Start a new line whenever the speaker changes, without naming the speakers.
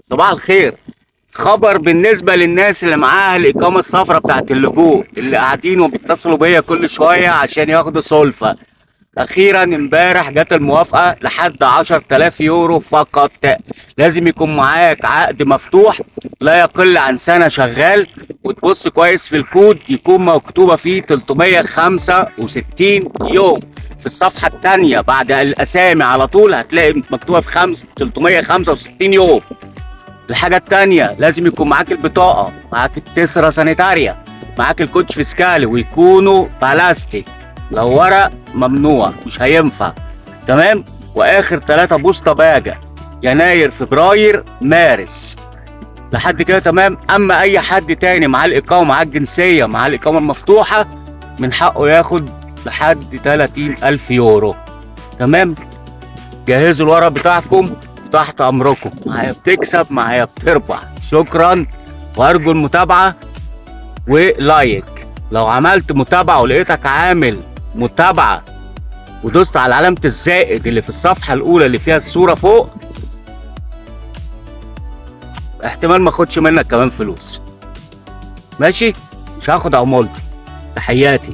صباح الخير. خبر بالنسبة للناس اللي معاها الإقامة الصفراء بتاعت اللجوء، اللي قاعدين وبيتصلوا بيا كل شوية عشان ياخدوا سلفة. أخيرا امبارح جت الموافقة لحد 10,000 يورو فقط. لازم يكون معاك عقد مفتوح لا يقل عن سنة شغال، وتبص كويس في الكود يكون مكتوبة فيه 365 يوم. في الصفحة التانية بعد الأسامي على طول هتلاقي مكتوبة في 365 يوم. الحاجة التانية لازم يكون معاك البطاقة، معاك التسرة سانيتاريا، معاك الكوتش فيسكالي، ويكونوا بلاستيك. لو ورق ممنوع، مش هينفع. تمام. واخر 3 بوسطة باجة، يناير فبراير مارس، لحد كده تمام. اما اي حد تاني معاه الاقامة، معاه الجنسية، معاه الاقامة المفتوحة، من حقه ياخد لحد 30,000 يورو. تمام. جهزوا الورق بتاعكم، تحت امركم. معايا بتكسب، معايا بتربح. شكرا، وارجو المتابعه ولايك. لو عملت متابعه ولقيتك عامل متابعه ودوست على علامه الزائد اللي في الصفحه الاولى اللي فيها الصوره فوق، احتمال ما اخدش منك كمان فلوس. ماشي، مش هاخد عمولتي. تحياتي.